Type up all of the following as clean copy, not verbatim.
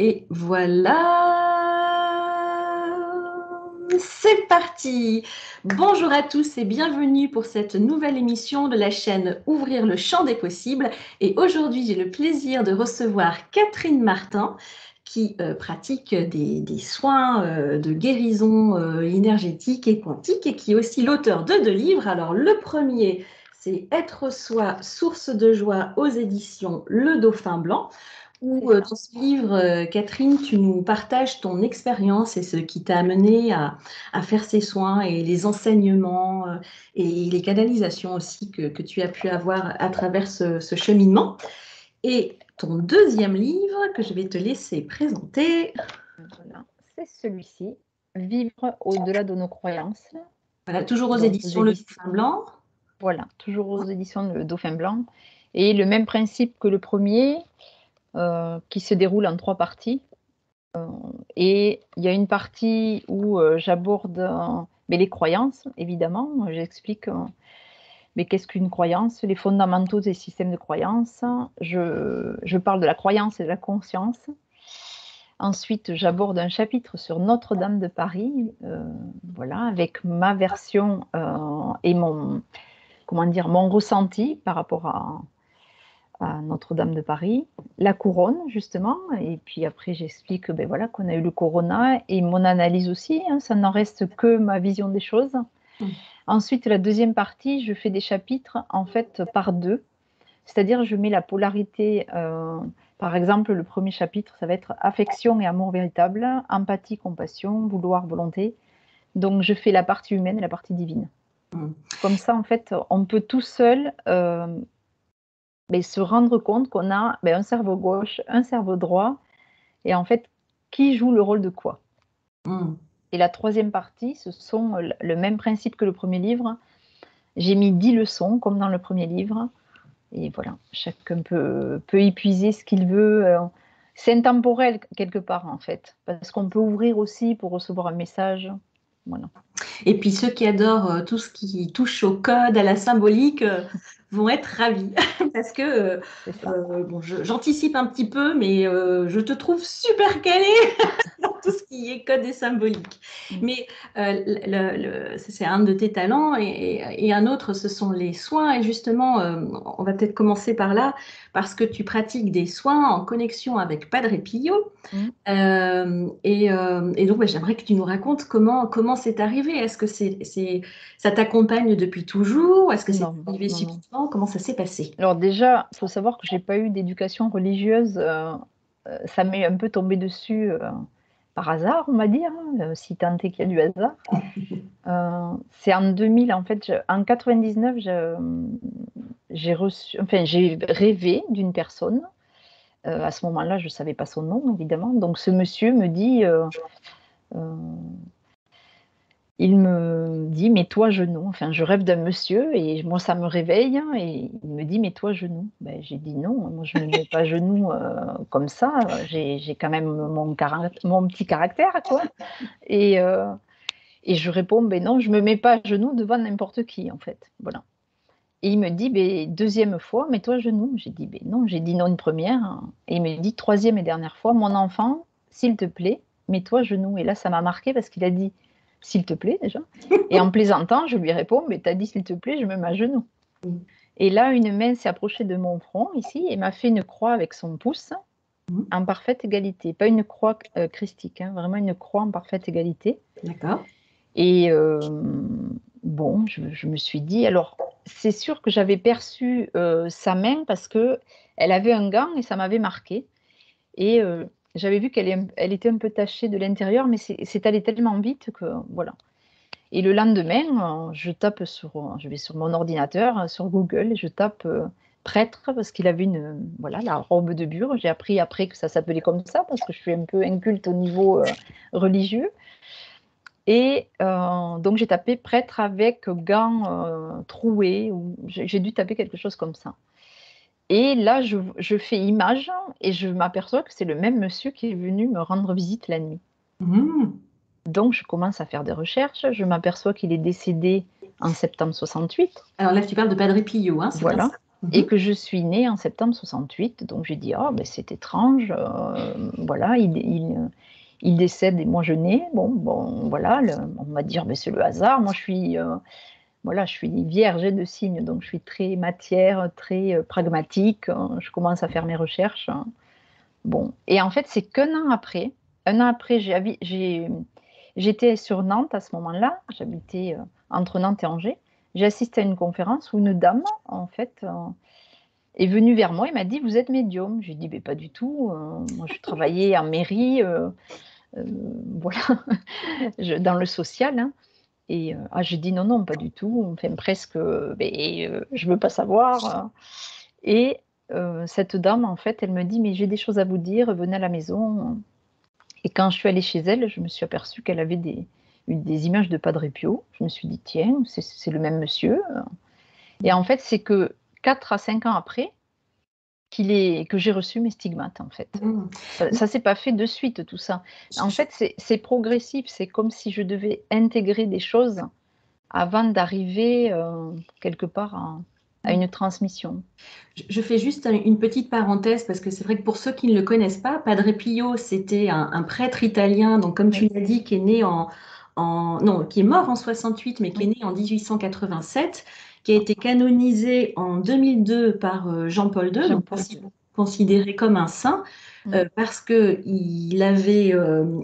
Et voilà, c'est parti. Bonjour à tous et bienvenue pour cette nouvelle émission de la chaîne Ouvrir le champ des possibles. Et aujourd'hui, j'ai le plaisir de recevoir Catherine Martin qui pratique des soins de guérison énergétique et quantique et qui est aussi l'auteur de 2 livres. Alors, le premier, c'est Être soi, source de joie aux éditions Le Dauphin Blanc où dans ce livre, Catherine, tu nous partages ton expérience et ce qui t'a amené à faire ces soins et les enseignements et les canalisations aussi que tu as pu avoir à travers ce cheminement. Et ton deuxième livre que je vais te laisser présenter. Voilà, c'est celui-ci, Vivre au-delà de nos croyances. Voilà, toujours aux Donc, éditions Le Dauphin Blanc. Voilà, toujours aux éditions Le Dauphin Blanc. Et le même principe que le premier, qui se déroule en 3 parties. Et il y a une partie où j'aborde les croyances, évidemment. J'explique mais qu'est-ce qu'une croyance, les fondamentaux des systèmes de croyances. Je parle de la croyance et de la conscience. Ensuite, j'aborde un chapitre sur Notre-Dame de Paris, voilà, avec ma version et mon ressenti par rapport à Notre-Dame de Paris, la couronne justement, et puis après j'explique voilà, qu'on a eu le corona et mon analyse aussi, hein, ça n'en reste que ma vision des choses. Ensuite, la deuxième partie, je fais des chapitres en fait par 2, c'est-à-dire je mets la polarité. Par exemple, le premier chapitre, ça va être affection et amour véritable, empathie, compassion, vouloir, volonté. Donc, je fais la partie humaine et la partie divine. Comme ça, en fait, on peut tout seul se rendre compte qu'on a un cerveau gauche, un cerveau droit, et en fait, qui joue le rôle de quoi. Et la troisième partie, ce sont le même principe que le premier livre. J'ai mis 10 leçons, comme dans le premier livre. Et voilà, chacun peut y puiser ce qu'il veut. C'est intemporel quelque part en fait, parce qu'on peut ouvrir aussi pour recevoir un message. Voilà. Et puis ceux qui adorent tout ce qui touche au code, à la symbolique, vont être ravis. Parce que, bon, j'anticipe un petit peu, mais je te trouve super calée dans tout ce qui est code et symbolique. Mais c'est un de tes talents et un autre, ce sont les soins. Et justement, on va peut-être commencer par là, parce que tu pratiques des soins en connexion avec Padre Pio. Et donc, j'aimerais que tu nous racontes comment c'est arrivé. Est-ce que ça t'accompagne depuis toujours? Est-ce que c'est arrivé subitement? Comment ça s'est passé? Alors déjà, il faut savoir que je n'ai pas eu d'éducation religieuse. Ça m'est un peu tombé dessus par hasard, on va dire, si tant est qu'il y a du hasard. C'est en 2000, en fait, en 99, j'ai rêvé d'une personne. À ce moment-là, je ne savais pas son nom, évidemment. Donc, ce monsieur me dit, il me dit, mets-toi à genoux. Enfin, je rêve d'un monsieur et moi, ça me réveille. Hein, et il me dit, mets-toi à genoux. J'ai dit non, moi, je ne me mets pas à genoux comme ça. J'ai quand même mon petit caractère, quoi. Et je réponds, non, je ne me mets pas à genoux devant n'importe qui, en fait. Voilà. Et il me dit, deuxième fois, mets-toi à genoux. J'ai dit, non, j'ai dit non une première. Et il me dit, troisième et dernière fois, mon enfant, s'il te plaît, mets-toi à genoux. Et là, ça m'a marqué parce qu'il a dit, s'il te plaît, déjà. Et en plaisantant, je lui réponds, t'as dit, s'il te plaît, je me mets à genoux. Et là, une main s'est approchée de mon front, ici, et m'a fait une croix avec son pouce, en parfaite égalité. Pas une croix christique, hein, vraiment une croix en parfaite égalité. D'accord. Et bon, je me suis dit, alors, c'est sûr que j'avais perçu sa main parce qu'elle avait un gant et ça m'avait marqué. Et j'avais vu qu'elle était un peu tachée de l'intérieur, mais c'est allé tellement vite que voilà. Et le lendemain, je vais sur mon ordinateur, sur Google, et je tape prêtre parce qu'il avait la robe de bure. J'ai appris après que ça s'appelait comme ça parce que je suis un peu inculte au niveau religieux. Et donc, j'ai tapé prêtre avec gants troués. J'ai dû taper quelque chose comme ça. Et là, je fais image et je m'aperçois que c'est le même monsieur qui est venu me rendre visite la nuit. Donc, je commence à faire des recherches. Je m'aperçois qu'il est décédé en septembre 68. Alors là, tu parles de Padre Pio, hein, c'est Voilà. bien ça. et que je suis née en septembre 68. Donc j'ai dit, oh, ben, c'est étrange, voilà, il décède et moi je nais. Bon, voilà, on va dire, ben, c'est le hasard. Moi, voilà, je suis vierge de signes, donc je suis très matière, très pragmatique. Je commence à faire mes recherches. Bon, et en fait, c'est un an après, j'étais sur Nantes à ce moment-là. J'habitais entre Nantes et Angers. J'ai assisté à une conférence où une dame, en fait, est venue vers moi et m'a dit, vous êtes médium? J'ai dit, mais pas du tout. Moi, je travaillais en mairie, euh, voilà, dans le social, hein. Et j'ai dit, non, non, pas du tout. Enfin, presque, je veux pas savoir. Et cette dame, en fait, elle me dit, mais j'ai des choses à vous dire, venez à la maison. Et quand je suis allée chez elle, je me suis aperçue qu'elle avait des images de Padre Pio. Je me suis dit, tiens, c'est le même monsieur. Et en fait, c'est que 4 à 5 ans après que j'ai reçu mes stigmates, en fait. Mhm. Ça s'est pas fait de suite, tout ça. En fait, c'est progressif. C'est comme si je devais intégrer des choses avant d'arriver quelque part à une transmission. Je fais juste une petite parenthèse parce que c'est vrai que pour ceux qui ne le connaissent pas, Padre Pio, c'était un prêtre italien, donc comme tu Oui, l'as dit, qui est né non, qui est mort en 68, mais qui est oui, né en 1887, qui a été canonisé en 2002 par Jean-Paul II, donc Jean-Paul II. considéré comme un saint, Mm. parce qu'il avait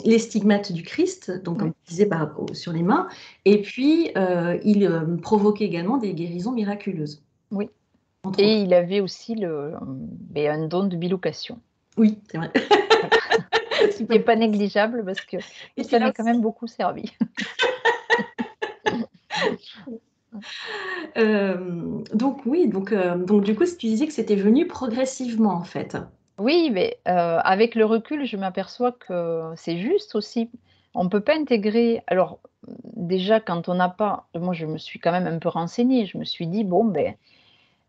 les stigmates du Christ, donc comme Oui, tu disais sur les mains, et puis il provoquait également des guérisons miraculeuses, oui. entre autres. Et il avait aussi un don de bilocation. Oui, c'est vrai. Voilà. Ce qui n'est pas négligeable parce qu'il était s'en là est quand aussi. même beaucoup servi. Donc oui, donc du coup, si tu disais que c'était venu progressivement en fait. Oui, mais avec le recul, je m'aperçois que c'est juste aussi. On ne peut pas intégrer. Alors, déjà, quand on n'a pas. Moi, je me suis quand même un peu renseignée. Je me suis dit, bon, ben,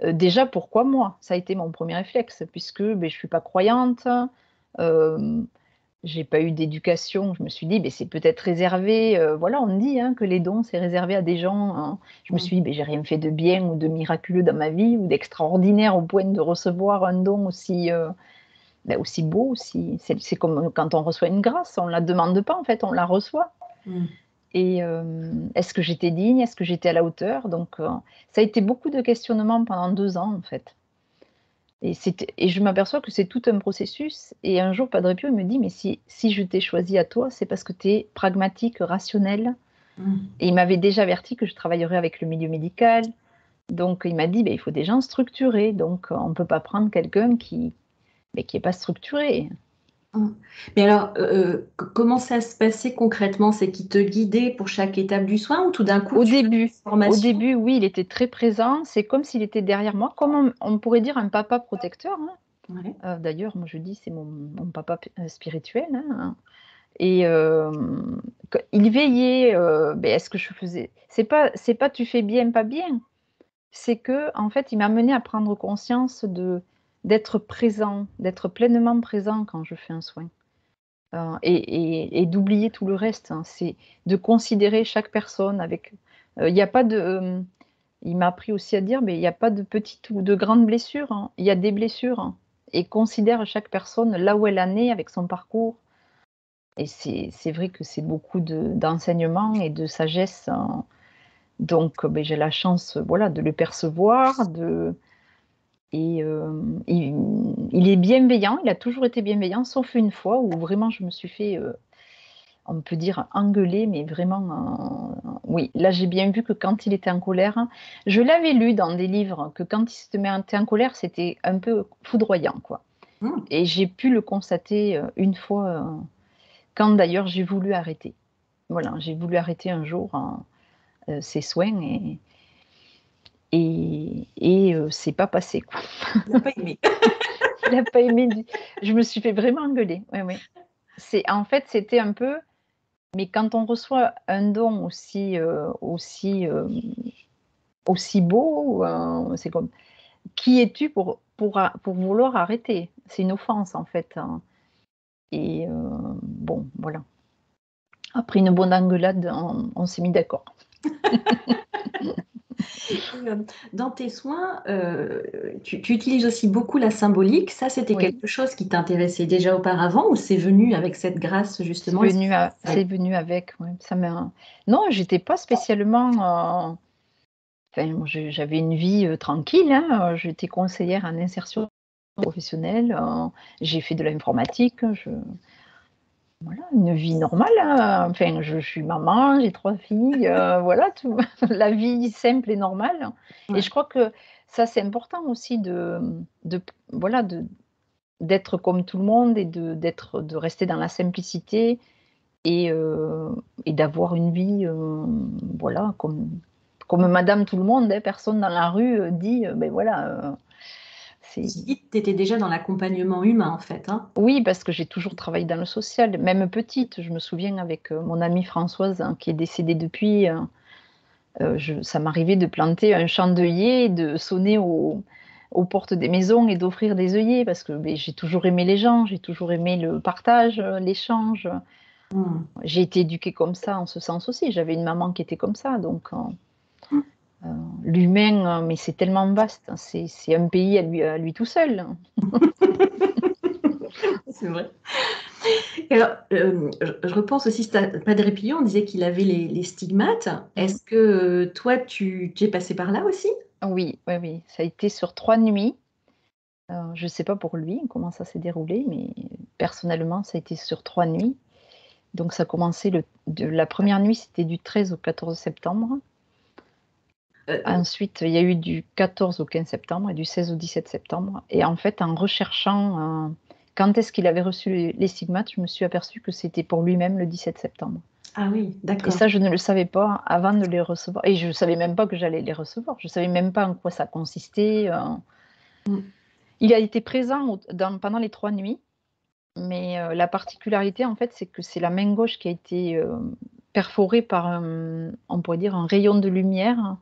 déjà, pourquoi moi? Ça a été mon premier réflexe, puisque ben, je ne suis pas croyante. euh, j'ai pas eu d'éducation. Je me suis dit, ben, c'est peut-être réservé. Voilà, on dit hein, que les dons, c'est réservé à des gens, hein. Je me Mm. suis dit, ben, j'ai rien fait de bien ou de miraculeux dans ma vie ou d'extraordinaire au point de recevoir un don aussi beau. C'est comme quand on reçoit une grâce, on ne la demande pas en fait, on la reçoit. Mm. Et est-ce que j'étais digne? Est-ce que j'étais à la hauteur? Donc, ça a été beaucoup de questionnements pendant 2 ans en fait. Et je m'aperçois que c'est tout un processus. Et un jour, Padre Pio il me dit, mais si je t'ai choisi à toi, c'est parce que tu es pragmatique, rationnel. Mm. Et il m'avait déjà averti que je travaillerais avec le milieu médical. Donc, il m'a dit, ben, il faut des gens structurés. Donc, on ne peut pas prendre quelqu'un qui n'est pas structuré. Mm. Mais alors, comment ça se passait concrètement? C'est qu'il te guidait pour chaque étape du soin ou tout d'un coup Au tu as début, une formation? oui, il était très présent. C'est comme s'il était derrière moi, comme on pourrait dire un papa protecteur, hein. Ouais. D'ailleurs, moi je dis c'est mon papa spirituel, hein. Et il veillait. Ben, est-ce que je faisais? C'est pas tu fais bien, pas bien. C'est que en fait, il m'a amené à prendre conscience d'être présent, d'être pleinement présent quand je fais un soin. Et d'oublier tout le reste, hein. C'est de considérer chaque personne avec. Il n'y a pas de. Il m'a appris aussi à dire, mais il n'y a pas de petites ou de grandes blessures, hein. Il y a des blessures, hein. Et considère chaque personne là où elle en est avec son parcours. Et c'est vrai que c'est beaucoup d'enseignement et de sagesse, hein. Donc, ben, j'ai la chance, voilà, de le percevoir, et il est bienveillant. Il a toujours été bienveillant, sauf une fois où vraiment je me suis fait, on peut dire engueuler, mais vraiment, oui. Là, j'ai bien vu que quand il était en colère, je l'avais lu dans des livres, que quand il se mettait en colère, c'était un peu foudroyant, quoi. Mm. Et j'ai pu le constater une fois, quand d'ailleurs j'ai voulu arrêter. Voilà, j'ai voulu arrêter un jour ses soins et c'est pas passé, quoi. Tu n'as pas aimé. Il n'a pas aimé. Je me suis fait vraiment engueuler. Ouais, ouais. En fait, c'était un peu. Mais quand on reçoit un don aussi beau, c'est comme qui es-tu pour vouloir arrêter? C'est une offense en fait, hein. Et bon, voilà. Après une bonne engueulade, on s'est mis d'accord. Et, dans tes soins, tu utilises aussi beaucoup la symbolique. Ça, c'était Oui, quelque chose qui t'intéressait déjà auparavant ou c'est venu avec cette grâce justement? c'est venu avec. Ouais. Non, j'étais pas spécialement. Enfin, moi, j'avais une vie tranquille. Hein. J'étais conseillère en insertion professionnelle. J'ai fait de l'informatique. Voilà, une vie normale. Hein. Enfin, je suis maman, j'ai 3 filles. Voilà, tout. La vie simple et normale. Et Ouais. je crois que ça, c'est important aussi voilà, d'être comme tout le monde et de rester dans la simplicité et, euh, et d'avoir une vie, voilà, comme madame tout le monde, hein. Personne dans la rue dit, ben voilà, c'est... Tu étais déjà dans l'accompagnement humain en fait, hein. Oui, parce que j'ai toujours travaillé dans le social, même petite. Je me souviens avec mon amie Françoise, hein, qui est décédée depuis, ça m'arrivait de planter un champ d'œillets, de sonner aux portes des maisons et d'offrir des œillets parce que ben, j'ai toujours aimé les gens, j'ai toujours aimé le partage, l'échange. Hmm. J'ai été éduquée comme ça en ce sens aussi. J'avais une maman qui était comme ça, donc l'humain, mais c'est tellement vaste. Hein. C'est un pays à lui tout seul. Hein. C'est vrai. Et alors, je repense aussi, Padre Pio, on disait qu'il avait les stigmates. Mm. Est-ce que toi, tu es passé par là aussi? Oui, oui, oui. Ça a été sur 3 nuits. Je ne sais pas pour lui comment ça s'est déroulé, mais personnellement, ça a été sur 3 nuits. Donc ça a commencé la première nuit, c'était du 13 au 14 septembre. Euh, Ensuite, il y a eu du 14 au 15 septembre et du 16 au 17 septembre. Et en fait, en recherchant quand est-ce qu'il avait reçu les stigmates, je me suis aperçue que c'était pour lui-même le 17 septembre. ah oui, Et d'accord. ça, je ne le savais pas avant de les recevoir. Et je ne savais même pas que j'allais les recevoir. Je ne savais même pas en quoi ça consistait. Hmm. Il a été présent pendant les 3 nuits, mais la particularité, en fait, c'est que c'est la main gauche qui a été perforée par, on pourrait dire, un rayon de lumière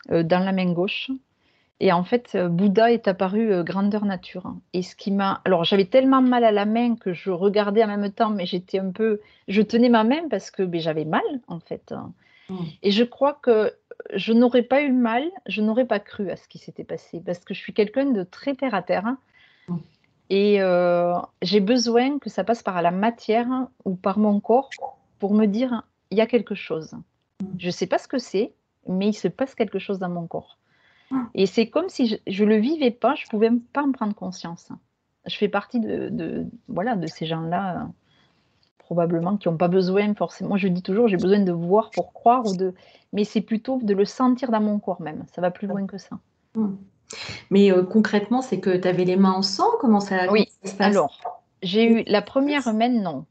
dans la main gauche. Et en fait, Bouddha est apparu grandeur nature. Et ce qui m'a... Alors, j'avais tellement mal à la main que je regardais en même temps, mais j'étais un peu... Je tenais ma main parce que ben, j'avais mal, en fait. Hmm. Et je crois que je n'aurais pas eu mal, je n'aurais pas cru à ce qui s'était passé, parce que je suis quelqu'un de très terre à terre. Hein. Hmm. Et j'ai besoin que ça passe par la matière ou par mon corps pour me dire, il y a quelque chose. Je ne sais pas ce que c'est, mais il se passe quelque chose dans mon corps. Hmm. Et c'est comme si je le vivais pas, je pouvais pas en prendre conscience. Je fais partie voilà, de ces gens-là, probablement, qui n'ont pas besoin forcément. Moi, je dis toujours, j'ai besoin de voir pour croire, mais c'est plutôt de le sentir dans mon corps même. Ça va plus loin que ça. Hmm. Mais concrètement, c'est que tu avais les mains en sang? Comment Oui, ça se passe? alors, j'ai eu la première main, non.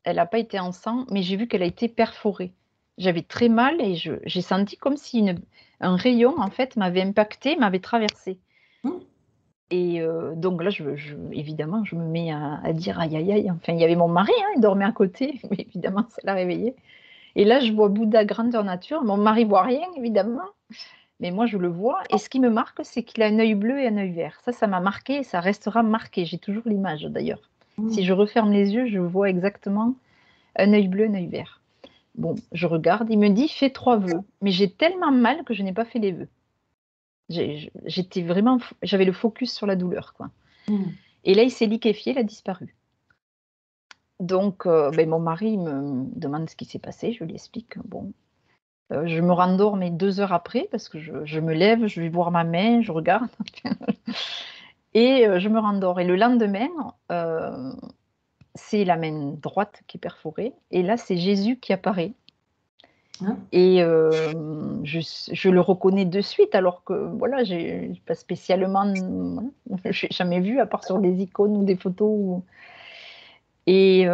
Elle n'a pas été en sang, mais j'ai vu qu'elle a été perforée. J'avais très mal et j'ai senti comme si un rayon, en fait, m'avait impacté, m'avait traversé. Hmm. Et donc là, évidemment, je me mets à dire aïe aïe aïe. Enfin, il y avait mon mari, hein, il dormait à côté, mais évidemment, ça l'a réveillé. Et là, je vois Bouddha grandeur nature. Mon mari voit rien, évidemment, mais moi, je le vois. Et ce qui me marque, c'est qu'il a un œil bleu et un œil vert. Ça m'a marqué et ça restera marqué. J'ai toujours l'image, d'ailleurs. Si Hmm. je referme les yeux, je vois exactement un œil bleu, un œil vert. Bon, je regarde, il me dit fais 3 vœux. Mais j'ai tellement mal que je n'ai pas fait les vœux. J'étais vraiment, j'avais le focus sur la douleur, quoi. Hmm. Et là, il s'est liquéfié, il a disparu. Donc, ben, mon mari me demande ce qui s'est passé, je lui explique. Bon, je me rendors, mais 2 heures après, parce que je me lève, je vais voir ma main, je regarde, et je me rendors. Et le lendemain, c'est la main droite qui est perforée, et là, c'est Jésus qui apparaît. Hein. Et je le reconnais de suite, alors que voilà, j'ai pas spécialement, voilà, j'ai jamais vu à part sur des icônes ou des photos. Et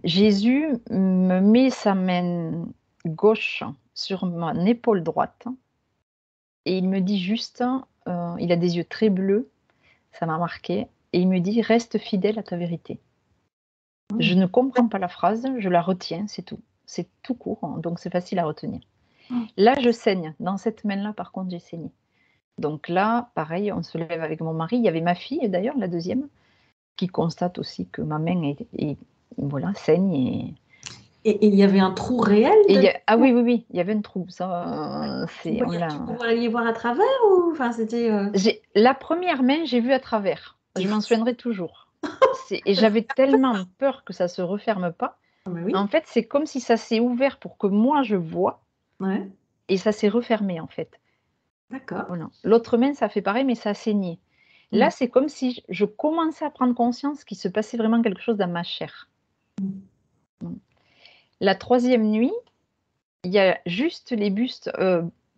Jésus me met sa main gauche sur mon épaule droite et il me dit juste, il a des yeux très bleus, ça m'a marqué, et il me dit reste fidèle à ta vérité. Je Hmm. ne comprends pas la phrase, je la retiens, c'est tout. C'est tout court, hein, donc c'est facile à retenir. Hmm. Là, je saigne. Dans cette main-là, par contre, j'ai saigné. Donc là, pareil, on se lève avec mon mari. Il y avait ma fille, d'ailleurs, la deuxième, qui constate aussi que ma main voilà, saigne. Et il y avait un trou réel Ah oui, oui, oui, il y avait un trou. Ça, tu pouvais y voir à travers ou enfin c'était La première main, j'ai vu à travers. c'est Je fou. m'en souviendrai toujours. Et j'avais tellement peur que ça se referme pas. Ah bah oui. En fait, c'est comme si ça s'est ouvert pour que moi je vois Ouais, et ça s'est refermé en fait. d'accord. Voilà. L'autre main, ça fait pareil, mais ça a saigné. Mm. Là, c'est comme si je commençais à prendre conscience qu'il se passait vraiment quelque chose dans ma chair. Mm. La troisième nuit, il y a juste les bustes.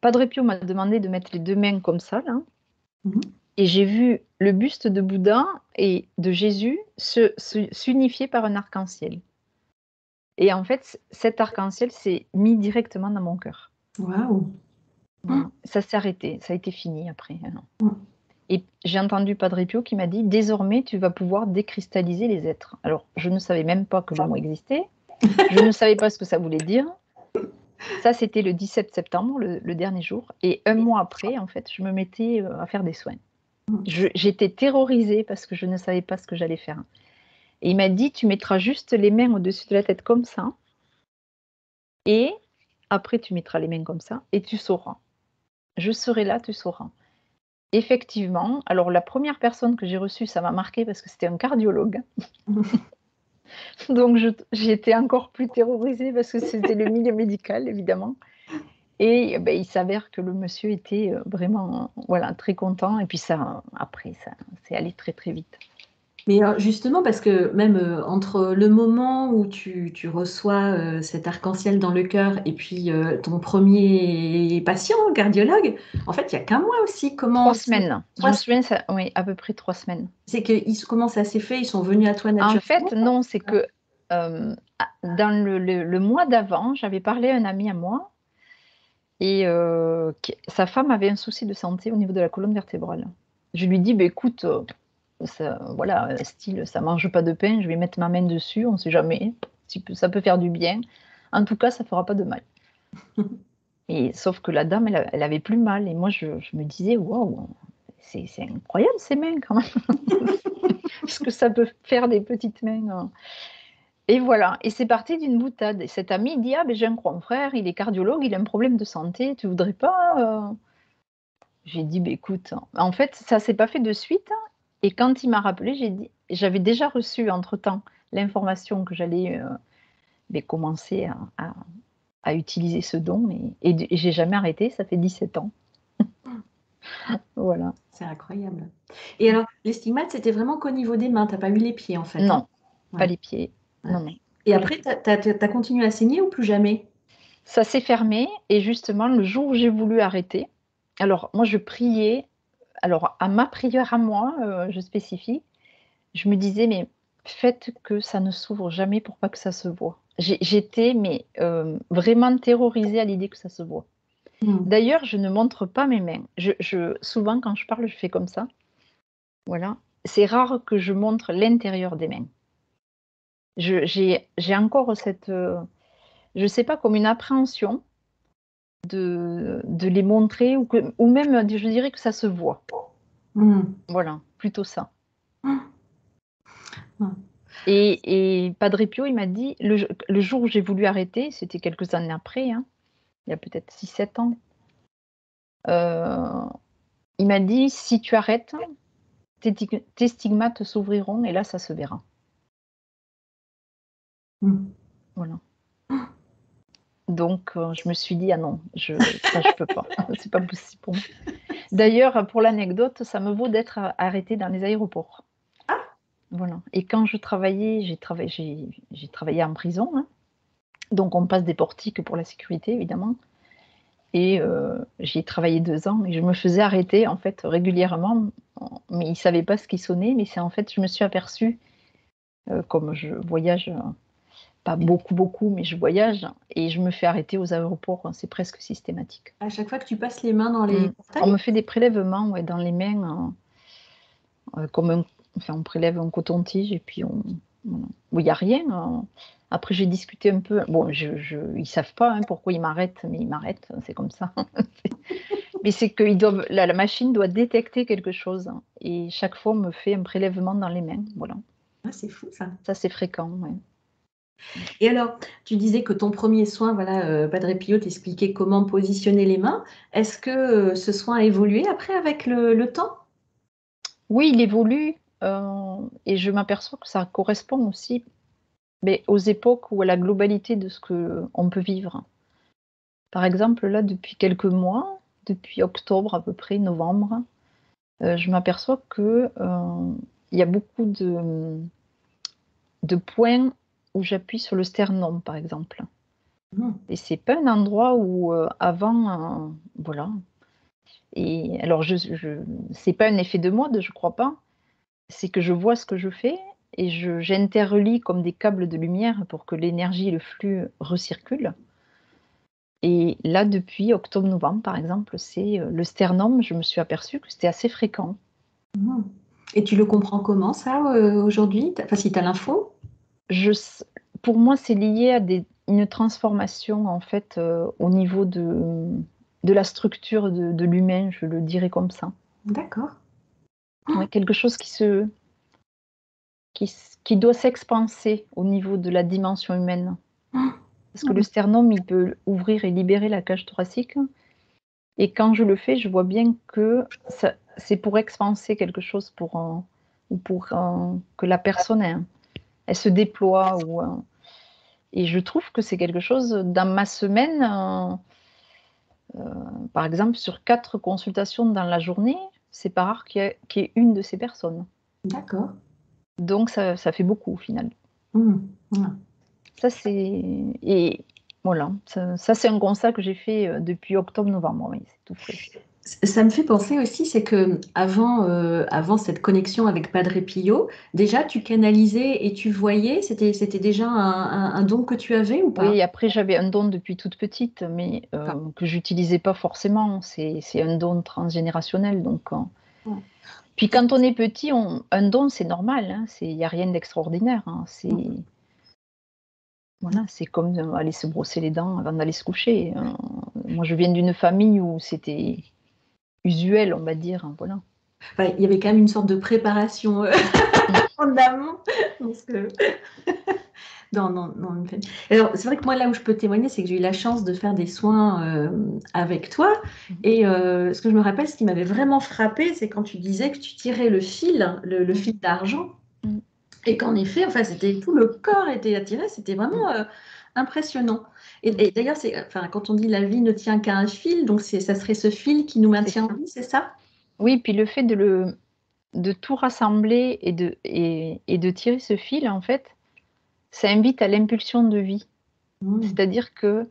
Padre Pio m'a demandé de mettre les deux mains comme ça, là. Mhm. Et j'ai vu le buste de Bouddha et de Jésus s'unifier par un arc-en-ciel. Et en fait, cet arc-en-ciel s'est mis directement dans mon cœur. Waouh. Voilà. Ça s'est arrêté, ça a été fini après. Mm. Et j'ai entendu Padre Pio qui m'a dit: désormais, tu vas pouvoir décristalliser les êtres. Alors, je ne savais même pas que le mot existait. Je ne savais pas ce que ça voulait dire. Ça, c'était le 17 septembre, le dernier jour. Et un mois après, en fait, je me mettais à faire des soins. J'étais terrorisée parce que je ne savais pas ce que j'allais faire. Et il m'a dit: tu mettras juste les mains au-dessus de la tête comme ça. Et après, tu mettras les mains comme ça et tu sauras. Je serai là, tu sauras. Effectivement, alors la première personne que j'ai reçue, ça m'a marqué parce que c'était un cardiologue. Donc j'étais encore plus terrorisée parce que c'était le milieu médical, évidemment. Et ben, il s'avère que le monsieur était vraiment voilà, très content. Et puis ça, après, ça c'est allé très très vite. Mais justement, parce que même entre le moment où tu reçois cet arc-en-ciel dans le cœur et puis ton premier patient, cardiologue, en fait, il n'y a qu'un mois aussi. 3 semaines. Je Trois me semaines. souviens, ça, oui, à peu près 3 semaines. C'est que comment ça s'est fait? Ils sont venus à toi En naturellement? fait, non, c'est que dans le mois d'avant, j'avais parlé à un ami à moi et sa femme avait un souci de santé au niveau de la colonne vertébrale. Je lui dis: bah, écoute, voilà, style, ça mange pas de pain, je vais mettre ma main dessus, on sait jamais, si ça peut faire du bien. En tout cas, ça fera pas de mal. Et sauf que la dame, elle avait plus mal. Et moi, je me disais: waouh, c'est incroyable ces mains quand même. Parce que ça peut faire des petites mains. Et voilà, et c'est parti d'une boutade. Et cet ami dit: ah, ben j'ai un confrère, il est cardiologue, il a un problème de santé, tu voudrais pas J'ai dit: ben écoute, en fait, ça s'est pas fait de suite. Et quand il m'a rappelé, j'avais déjà reçu entre-temps l'information que j'allais ben, commencer à utiliser ce don. Et j'ai jamais arrêté, ça fait 17 ans. Voilà. C'est incroyable. Et alors, les stigmates, c'était vraiment qu'au niveau des mains, t'as pas eu les pieds en fait, hein? Non, pas Ouais, les pieds. ouais. Non, non, Et que les après, pieds. t'as continué à saigner ou plus jamais? Ça s'est fermé et justement, le jour où j'ai voulu arrêter, alors moi je priais, alors à ma prière à moi, je spécifie, je me disais: «Mais faites que ça ne s'ouvre jamais pour pas que ça se voie». J'étais mais vraiment terrorisée à l'idée que ça se voie. Hmm. D'ailleurs, je ne montre pas mes mains. Souvent quand je parle, je fais comme ça, voilà. C'est rare que je montre l'intérieur des mains. J'ai encore cette, je sais pas, comme une appréhension de les montrer ou même, je dirais que ça se voit. Hmm. Voilà, plutôt ça. Hmm. Et Padre Pio, il m'a dit, le jour où j'ai voulu arrêter, c'était quelques années après, hein, il y a peut-être 6 7 ans, heu, il m'a dit: «Si tu arrêtes, tes stigmates s'ouvriront et là, ça se verra». Hmm. Voilà. Donc je me suis dit: «Ah non, ça je peux pas, c'est pas possible pour moi». D'ailleurs, pour l'anecdote, ça me vaut d'être arrêtée dans les aéroports. Voilà, et quand je travaillais, j'ai travaillé en prison, hein, donc on passe des portiques pour la sécurité évidemment. Et j'y ai travaillé 2 ans et je me faisais arrêter en fait régulièrement, mais ils ne savaient pas ce qui sonnait, mais c'est en fait je me suis aperçue, comme je voyage, pas beaucoup, beaucoup, mais je voyage et je me fais arrêter aux aéroports, hein, c'est presque systématique. À chaque fois que tu passes les mains dans les Mmh. On portails? me fait des prélèvements, ouais, dans les mains, comme enfin on prélève un coton-tige et puis voilà. Bon, il y a rien, après j'ai discuté un peu, bon ils savent pas, hein, pourquoi ils m'arrêtent, mais ils m'arrêtent, c'est comme ça. Mais c'est qu'ils doivent la machine doit détecter quelque chose, hein, et chaque fois on me fait un prélèvement dans les mains, voilà. Ah, c'est fou ça. Ça c'est fréquent, ouais. Et alors, tu disais que ton premier soin, voilà, Padre Pio t'expliquait comment positionner les mains. Est-ce que ce soin a évolué après avec le temps? Oui, il évolue et je m'aperçois que ça correspond aussi mais aux époques ou à la globalité de ce qu'on peut vivre. Par exemple, là, depuis quelques mois, depuis octobre à peu près, novembre, je m'aperçois que, il y a beaucoup de points où j'appuie sur le sternum, par exemple. Mhm. Et c'est pas un endroit où, avant, voilà. Et alors je c'est pas un effet de mode, je crois pas. C'est que je vois ce que je fais et j'interrelie comme des câbles de lumière pour que l'énergie et le flux recirculent. Et là, depuis octobre-novembre, par exemple, c'est, le sternum, je me suis aperçue que c'était assez fréquent. Mhm. Et tu le comprends comment ça aujourd'hui? Enfin, si tu as l'info? Je s Pour moi, c'est lié à une transformation, en fait, au niveau de la structure de l'humain, je le dirais comme ça. D'accord. Ouais, quelque chose qui doit s'expanser au niveau de la dimension humaine. Parce que le Mhm. sternum, il peut ouvrir et libérer la cage thoracique et quand je le fais, je vois bien que ça c'est pour expanser quelque chose pour, ou pour, que la personne, elle se déploie ou, et je trouve que c'est quelque chose dans ma semaine, par exemple, sur 4 consultations dans la journée, c'est pas rare qu'il y ait une de ces personnes. D'accord. Donc ça fait beaucoup au final. Mhm. Ouais. Ça c'est et voilà, ça c'est un constat que j'ai fait, depuis octobre-novembre, oui, c'est tout frais. Ça me fait penser aussi, c'est que avant cette connexion avec Padre Pio, déjà tu canalisais et tu voyais, c'était déjà un don que tu avais ou pas? Oui, après j'avais un don depuis toute petite, mais D'accord. que j'utilisais pas forcément. C'est un don transgénérationnel, donc Ouais. puis quand on est petit, un don, c'est normal, hein, il y a rien d'extraordinaire, hein. Voilà, c'est comme, aller se brosser les dents avant d'aller se coucher, moi, je viens d'une famille où c'était usuel, on va dire, hein, voilà. Enfin, il y avait quand même une sorte de préparation Mmh. en amont. Parce que dans une famille. Alors, c'est vrai que moi, là où je peux témoigner, c'est que j'ai eu la chance de faire des soins avec toi. Mmh. Et ce que je me rappelle, ce qui m'avait vraiment frappé, c'est quand tu disais que tu tirais le fil, le Mmh. fil d'argent, Mmh. et qu'en effet, enfin, c'était tout le corps était attiré, c'était Mmh. vraiment impressionnant. Mmh. Et d'ailleurs, enfin, quand on dit la vie ne tient qu'à un fil, donc ça serait ce fil qui nous C'est maintient en ça. vie, c'est ça? Oui, puis le fait de tout rassembler et de tirer ce fil, en fait, ça invite à l'impulsion de vie. Mm. C'est-à-dire que,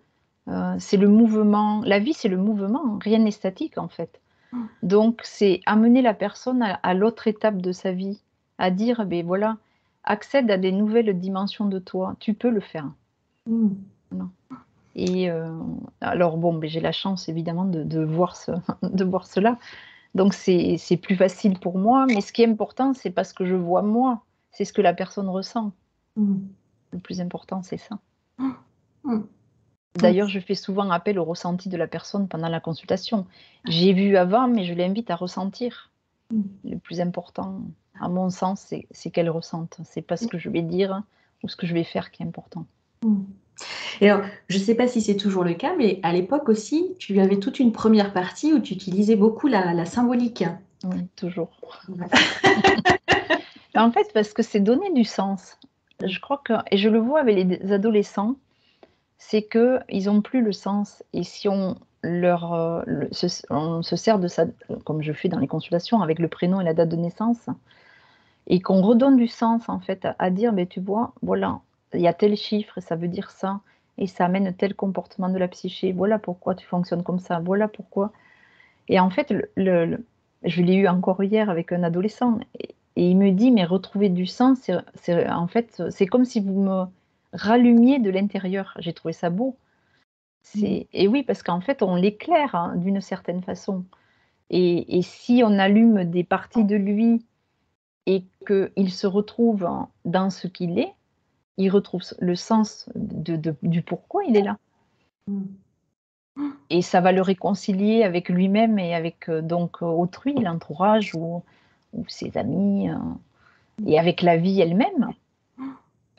c'est le mouvement, la vie, c'est le mouvement, rien n'est statique, en fait. Donc c'est amener la personne à l'autre étape de sa vie, à dire: ben voilà, accède à des nouvelles dimensions de toi, tu peux le faire». Mm. Voilà. Et alors bon, beh, j'ai la chance évidemment de voir de voir cela. Donc c'est plus facile pour moi, mais ce qui est important, c'est pas ce que je vois moi, c'est ce que la personne ressent. Mm. Le plus important, c'est ça. Mm. Ouais. D'ailleurs, je fais souvent appel au ressenti de la personne pendant la consultation. J'ai vu avant, mais je l'invite à ressentir. Mm. Le plus important, à mon sens, c'est qu'elle ressente. C'est pas ce que je vais dire ou ce que je vais faire qui est important. Mm. Et alors, je ne sais pas si c'est toujours le cas, mais à l'époque aussi, tu avais toute une première partie où tu utilisais beaucoup la symbolique. Oui, toujours. Ouais. En fait, parce que c'est donner du sens. Je crois que et je le vois avec les adolescents, c'est qu'ils ont plus le sens et si on leur, on se sert de ça, comme je fais dans les consultations avec le prénom et la date de naissance et qu'on redonne du sens en fait à dire: «Beh, tu vois, voilà, il y a tel chiffre et ça veut dire ça et ça amène tel comportement de la psyché. Voilà pourquoi tu fonctionnes comme ça. Voilà pourquoi». Et en fait, je l'ai eu encore hier avec un adolescent et il me dit: «Mais retrouver du sens, c'est en fait, c'est comme si vous me rallumiez de l'intérieur». J'ai trouvé ça beau. Mm. Et oui, parce qu'en fait, on l'éclaire, hein, d'une certaine façon et si on allume des parties de lui et qu'il se retrouve dans ce qu'il est, il retrouve le sens du pourquoi il est là Mm. et ça va le réconcilier avec lui-même et avec, donc autrui, l'entourage ou ses amis, et avec la vie elle-même.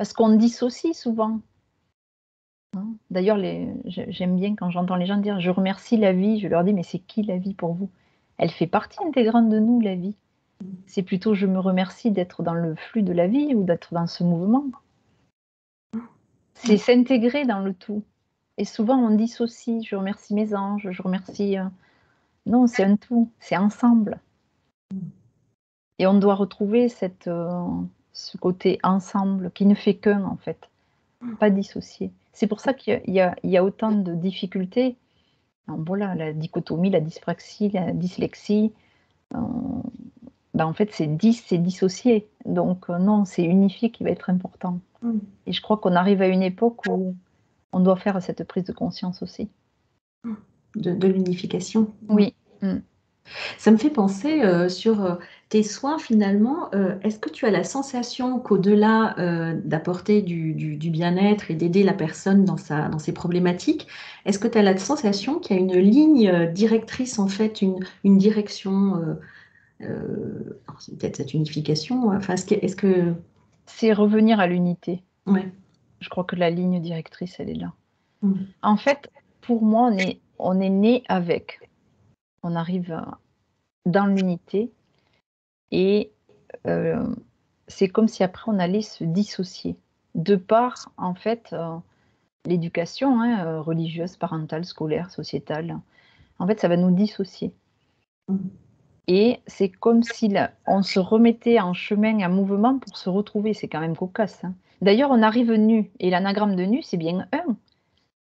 Parce qu'on dissocie souvent. Hein. D'ailleurs, j'aime bien quand j'entends les gens dire « je remercie la vie », je leur dis « mais c'est qui la vie pour vous ?» Elle fait partie intégrante de nous, la vie. C'est plutôt « je me remercie d'être dans le flux de la vie » ou d'être dans ce mouvement. C'est s'intégrer dans le tout. Et souvent, on dissocie « je remercie mes anges »,« je remercie… » Non, c'est un tout, c'est ensemble. Et on doit retrouver ce côté ensemble qui ne fait qu'un, en fait, pas dissocié. C'est pour ça qu'il y a autant de difficultés. Alors, voilà, la dichotomie, la dyspraxie, la dyslexie, en fait, c'est dissocié. Donc, non, c'est unifié qui va être important. Et je crois qu'on arrive à une époque où on doit faire cette prise de conscience aussi. De l'unification. Oui. Ça me fait penser sur tes soins finalement. Est-ce que tu as la sensation qu'au-delà d'apporter du bien-être et d'aider la personne dans ses problématiques, est-ce que tu as la sensation qu'il y a une ligne directrice, en fait, une direction, c'est peut-être cette unification, enfin, est-ce que… C'est revenir à l'unité. Ouais. Je crois que la ligne directrice, elle est là. Mm. En fait, pour moi, on est né avec. On arrive dans l'unité et c'est comme si après on allait se dissocier de par en fait l'éducation religieuse, parentale, scolaire, sociétale. En fait, ça va nous dissocier. Et c'est comme si là, on se remettait en chemin, en mouvement pour se retrouver. C'est quand même cocasse. Hein. D'ailleurs, on arrive nu. Et l'anagramme de nu, c'est bien un.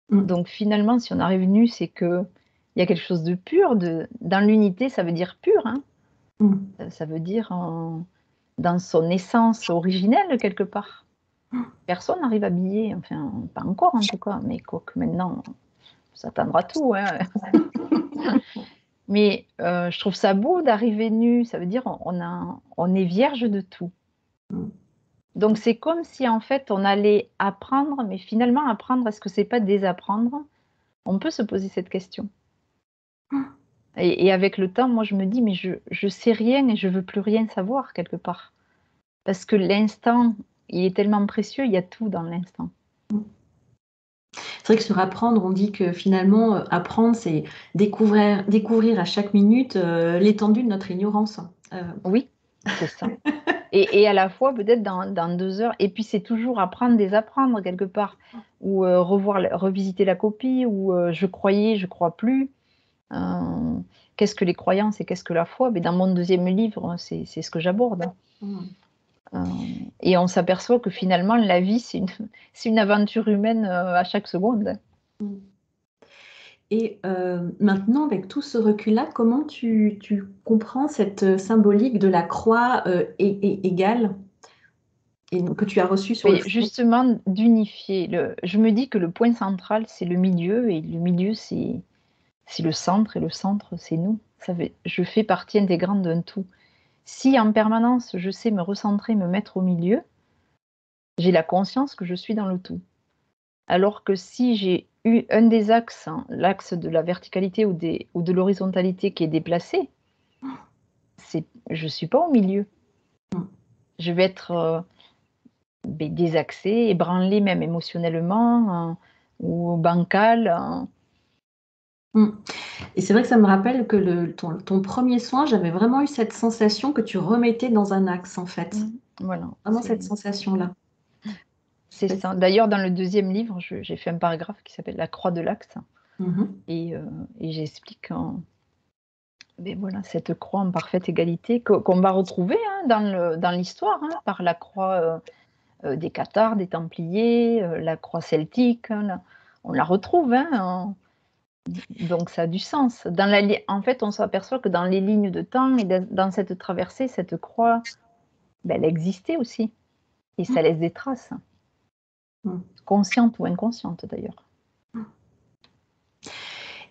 Donc finalement, si on arrive nu, c'est qu'il y a quelque chose de pur. Dans l'unité, ça veut dire pur. Hein. Ça veut dire dans son essence originelle, quelque part. Personne n'arrive habillé, enfin, pas encore en tout cas, mais quoique maintenant, on s'attendra à tout. Hein. Mais je trouve ça beau d'arriver nu, ça veut dire on est vierge de tout. Donc c'est comme si en fait on allait apprendre, mais finalement apprendre, est-ce que c'est pas désapprendre? On peut se poser cette question. Et avec le temps, moi je me dis, mais je sais rien et je veux plus rien savoir quelque part. Parce que l'instant, il est tellement précieux, il y a tout dans l'instant. C'est vrai que sur apprendre, on dit que finalement, apprendre, c'est découvrir à chaque minute l'étendue de notre ignorance. Oui, c'est ça. Et à la fois, peut-être dans 2 heures, et puis c'est toujours apprendre, désapprendre quelque part, ou revisiter la copie, ou je croyais, je crois plus. Qu'est-ce que les croyances et qu'est-ce que la foi? Mais dans mon 2e livre, c'est ce que j'aborde. Et on s'aperçoit que finalement, la vie, c'est une aventure humaine à chaque seconde. Et maintenant, avec tout ce recul-là, comment tu comprends cette symbolique de la croix égale et que tu as reçue sur le Mais front? justement, d'unifier. Je me dis que le point central, c'est le milieu, et le milieu, c'est le centre, et le centre, c'est nous. Je fais partie intégrante d'un tout. Si en permanence, je sais me recentrer, me mettre au milieu, j'ai la conscience que je suis dans le tout. Alors que si j'ai eu un des axes, hein, l'axe de la verticalité ou de l'horizontalité qui est déplacé, je ne suis pas au milieu. Je vais être désaxée, ébranlée même émotionnellement, ou bancale. Et c'est vrai que ça me rappelle que ton premier soin, j'avais vraiment eu cette sensation que tu remettais dans un axe, en fait. Voilà. Vraiment cette sensation-là. C'est ça. D'ailleurs, dans le 2e livre, j'ai fait un paragraphe qui s'appelle La croix de l'axe. Et j'explique voilà, cette croix en parfaite égalité qu'on va retrouver dans l'histoire, par la croix des Cathares, des Templiers, la croix celtique. On la retrouve. Donc ça a du sens. En fait, on s'aperçoit que dans les lignes de temps et dans cette traversée, cette croix, elle existait aussi. Et ça laisse des traces. Conscientes ou inconscientes d'ailleurs.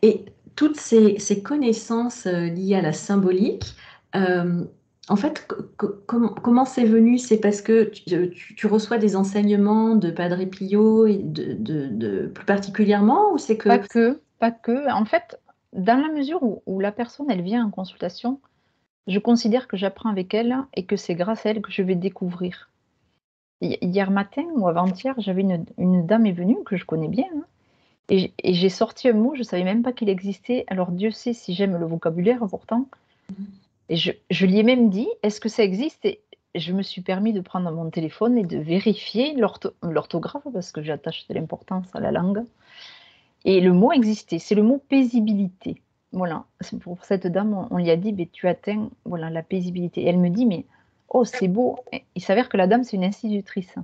Et toutes ces connaissances liées à la symbolique, en fait, comment c'est venu? C'est parce que tu reçois des enseignements de Padre Pio et plus particulièrement, ou c'est que… Pas que. En fait, dans la mesure où la personne, elle vient en consultation, je considère que j'apprends avec elle et que c'est grâce à elle que je vais découvrir. Hier matin ou avant-hier, j'avais une dame est venue que je connais bien, hein, et j'ai sorti un mot, je ne savais même pas qu'il existait. Alors Dieu sait si j'aime le vocabulaire pourtant. Et je lui ai même dit: «Est-ce que ça existe?» Et je me suis permis de prendre mon téléphone et de vérifier l'orthographe parce que j'attache de l'importance à la langue, et le mot existait. C'est le mot paisibilité. Voilà, c'est pour cette dame, on lui a dit: «Beh, tu atteins, voilà, la paisibilité», et elle me dit: «Mais oh, c'est beau!» Et il s'avère que la dame, c'est une institutrice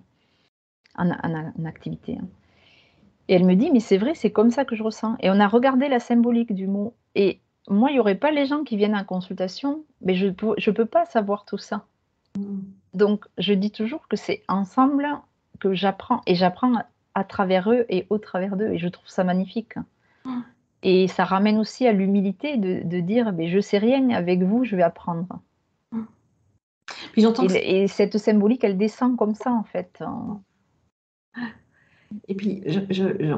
en activité, hein. Et elle me dit: «Mais c'est vrai, c'est comme ça que je ressens», et on a regardé la symbolique du mot, et moi, il y aurait pas les gens qui viennent en consultation, mais je peux pas savoir tout ça. Donc je dis toujours que c'est ensemble que j'apprends, et j'apprends à travers eux et au travers d'eux, et je trouve ça magnifique, et ça ramène aussi à l'humilité de dire: «Beh, je sais rien, avec vous, je vais apprendre», Puis j'entends que et cette symbolique, elle descend comme ça, en fait, et puis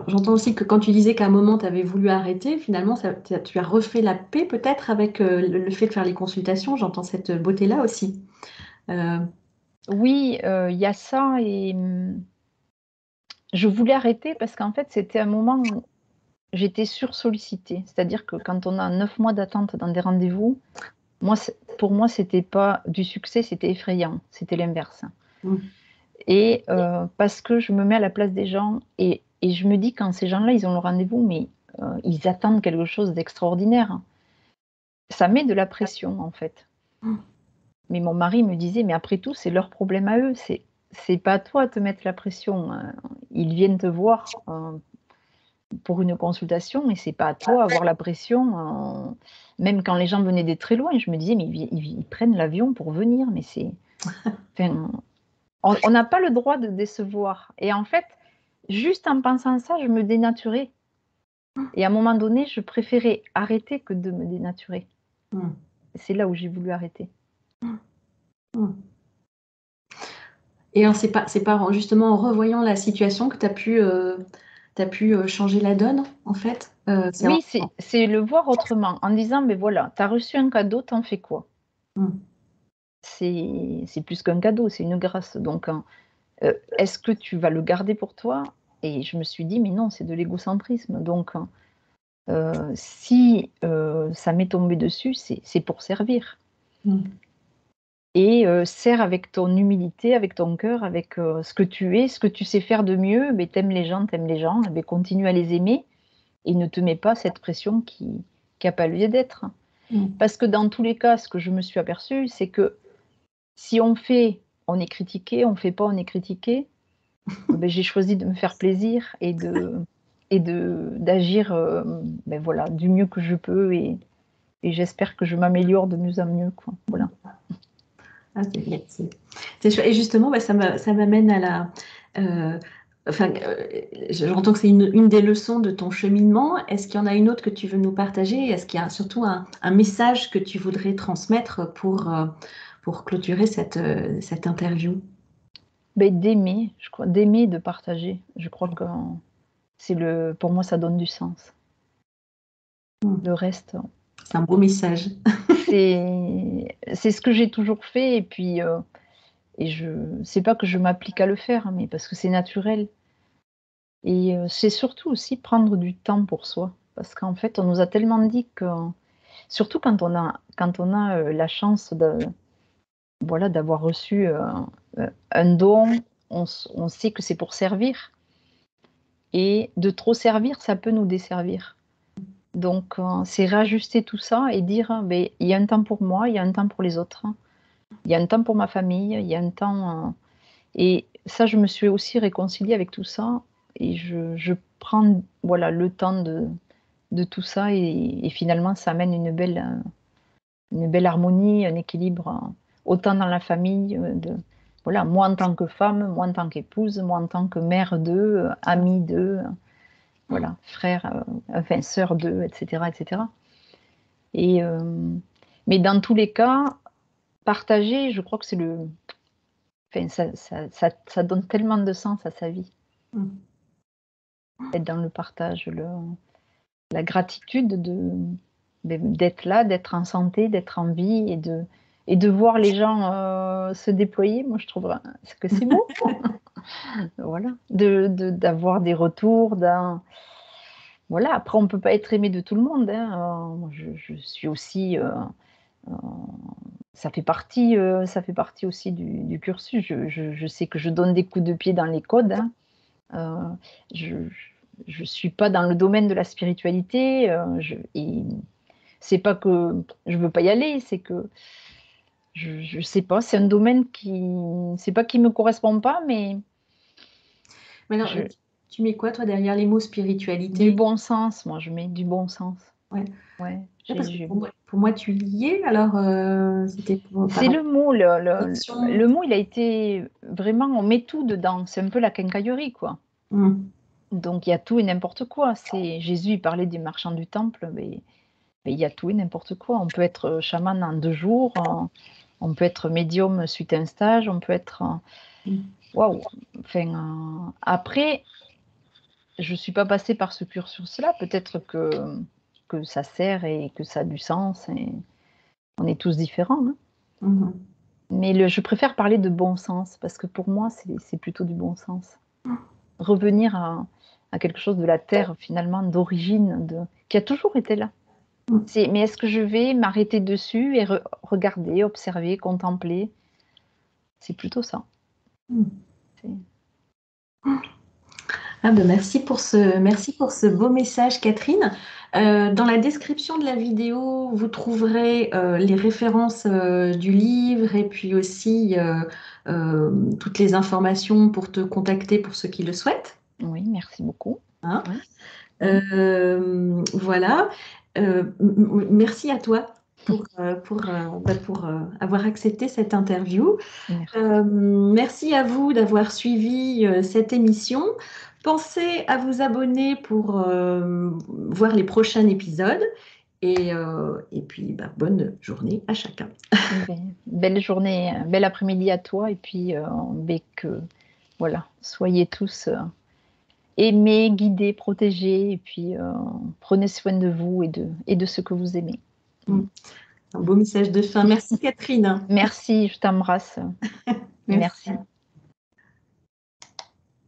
j'entends aussi que quand tu disais qu'à un moment tu avais voulu arrêter, finalement tu as refait la paix peut-être avec le fait de faire les consultations. J'entends cette beauté-là aussi. Euh, Oui, il y a ça, et je voulais arrêter parce qu'en fait, c'était un moment où j'étais sursollicitée. C'est-à-dire que quand on a 9 mois d'attente dans des rendez-vous, pour moi, c'était pas du succès, c'était effrayant, c'était l'inverse, mm, et parce que je me mets à la place des gens, et je me dis quand ces gens-là, ils ont le rendez-vous, mais ils attendent quelque chose d'extraordinaire. Ça met de la pression, en fait. mm, Mais mon mari me disait: «Mais après tout, c'est leur problème à eux, c'est pas à toi de te mettre la pression, ils viennent te voir, pour une consultation, et c'est pas à toi avoir la pression, même quand les gens venaient de très loin, je me disais: «Mais ils prennent l'avion pour venir, mais c'est, enfin, on n'a pas le droit de décevoir», et en fait, juste en pensant ça, je me dénaturais, et à un moment donné, je préférais arrêter que de me dénaturer. mm, C'est là où j'ai voulu arrêter. mm. Et alors c'est pas justement en revoyant la situation que t'as pu changer la donne, en fait. Oui, c'est le voir autrement, en disant: «Beh, voilà, tu as reçu un cadeau, tu en fais quoi?» Mm, C'est plus qu'un cadeau, c'est une grâce, donc est-ce que tu vas le garder pour toi? Et je me suis dit: «Mais non, c'est de l'égocentrisme», donc si, ça m'est tombé dessus, c'est pour servir, mm, et sers avec ton humilité, avec ton cœur, avec, ce que tu es, ce que tu sais faire de mieux. Beh, tu aimes les gens, et beh, continue à les aimer, et ne te mets pas cette pression qui a pas lieu d'être. mm. Parce que dans tous les cas, ce que je me suis aperçue, c'est que si on fait, on est critiqué, on fait pas, on est critiqué. Beh, j'ai choisi de me faire plaisir, et d'agir, beh, voilà, du mieux que je peux, et j'espère que je m'améliore de mieux en mieux, quoi. Voilà. Ah, c'est chouette. Et justement, bah, ça m'amène à euh, enfin, j'entends que c'est une des leçons de ton cheminement. Est-ce qu'il y en a une autre que tu veux nous partager? Est-ce qu'il y a surtout un message que tu voudrais transmettre pour clôturer cette interview? Beh, d'aimer, je crois, d'aimer, de partager. Je crois que pour moi, ça donne du sens. Hmm. Le reste, C'est un beau message. c'est ce que j'ai toujours fait, et puis, c'est pas que je m'applique à le faire, hein, mais parce que c'est naturel, et c'est surtout aussi prendre du temps pour soi. Parce qu'en fait, on nous a tellement dit que, surtout quand on a, la chance voilà, d'avoir reçu, un don, on sait que c'est pour servir, et de trop servir, ça peut nous desservir. Donc c'est réajuster tout ça et dire: «Beh, il y a un temps pour moi, il y a un temps pour les autres, il y a un temps pour ma famille, il y a un temps», et ça, je me suis aussi réconciliée avec tout ça, et je prends, voilà, le temps de tout ça, et finalement ça amène une belle harmonie, un équilibre, autant dans la famille, voilà, moi en tant que femme, moi en tant qu'épouse, moi en tant que mère d'eux, amie d'eux, voilà, frère, enfin sœur d'eux, et cetera, et cetera, et mais dans tous les cas, partager, je crois que c'est enfin ça donne tellement de sens à sa vie, Hmm. être dans le partage, la gratitude d'être là, d'être en santé, d'être en vie, et de voir les gens se déployer, moi je trouve que c'est beau. Voilà, d'avoir des retours. Voilà, après on ne peut pas être aimé de tout le monde. Hein. Moi, je suis aussi, ça fait partie aussi du cursus. Je sais que je donne des coups de pied dans les codes. Hein. Je ne suis pas dans le domaine de la spiritualité. Et c'est pas que je veux pas y aller, c'est que je sais pas, c'est un domaine c'est pas qui me correspond pas, mais Mais alors, tu mets quoi, toi, derrière les mots spiritualité? du bon sens, moi je mets du bon sens. Ouais. Ouais, Parce que pour moi, tu y es, alors c'était c'est le mot, action. le mot, il a été vraiment, on met tout dedans, c'est un peu la quincaillerie, quoi. Donc il y a tout et n'importe quoi. Jésus, il parlait des marchands du temple, mais il y a tout et n'importe quoi. On peut être chaman en 2 jours, on peut être médium suite à un stage, on peut être... Waouh! Enfin, après, je ne suis pas passée par ce cursus-là. Peut-être que ça sert et que ça a du sens. Et on est tous différents. Hein. Mais je préfère parler de bon sens parce que pour moi, c'est plutôt du bon sens. Revenir à quelque chose de la terre, finalement, d'origine, qui a toujours été là. Mais est-ce que je vais m'arrêter dessus et regarder, observer, contempler? C'est plutôt ça. Ah ben merci pour ce beau message, Catherine. Dans la description de la vidéo, vous trouverez les références du livre et puis aussi toutes les informations pour te contacter pour ceux qui le souhaitent. Oui, merci beaucoup. Hein. Oui. Voilà. Merci à toi pour avoir accepté cette interview. Merci. Merci à vous d'avoir suivi cette émission. Pensez à vous abonner pour voir les prochains épisodes. Et puis, bonne journée à chacun. Belle journée, bel après-midi à toi. Et puis, voilà, soyez tous aimés, guidés, protégés. Et puis, prenez soin de vous et de ceux que vous aimez. Un beau message de fin. Merci, Catherine. Merci, je t'embrasse. Merci.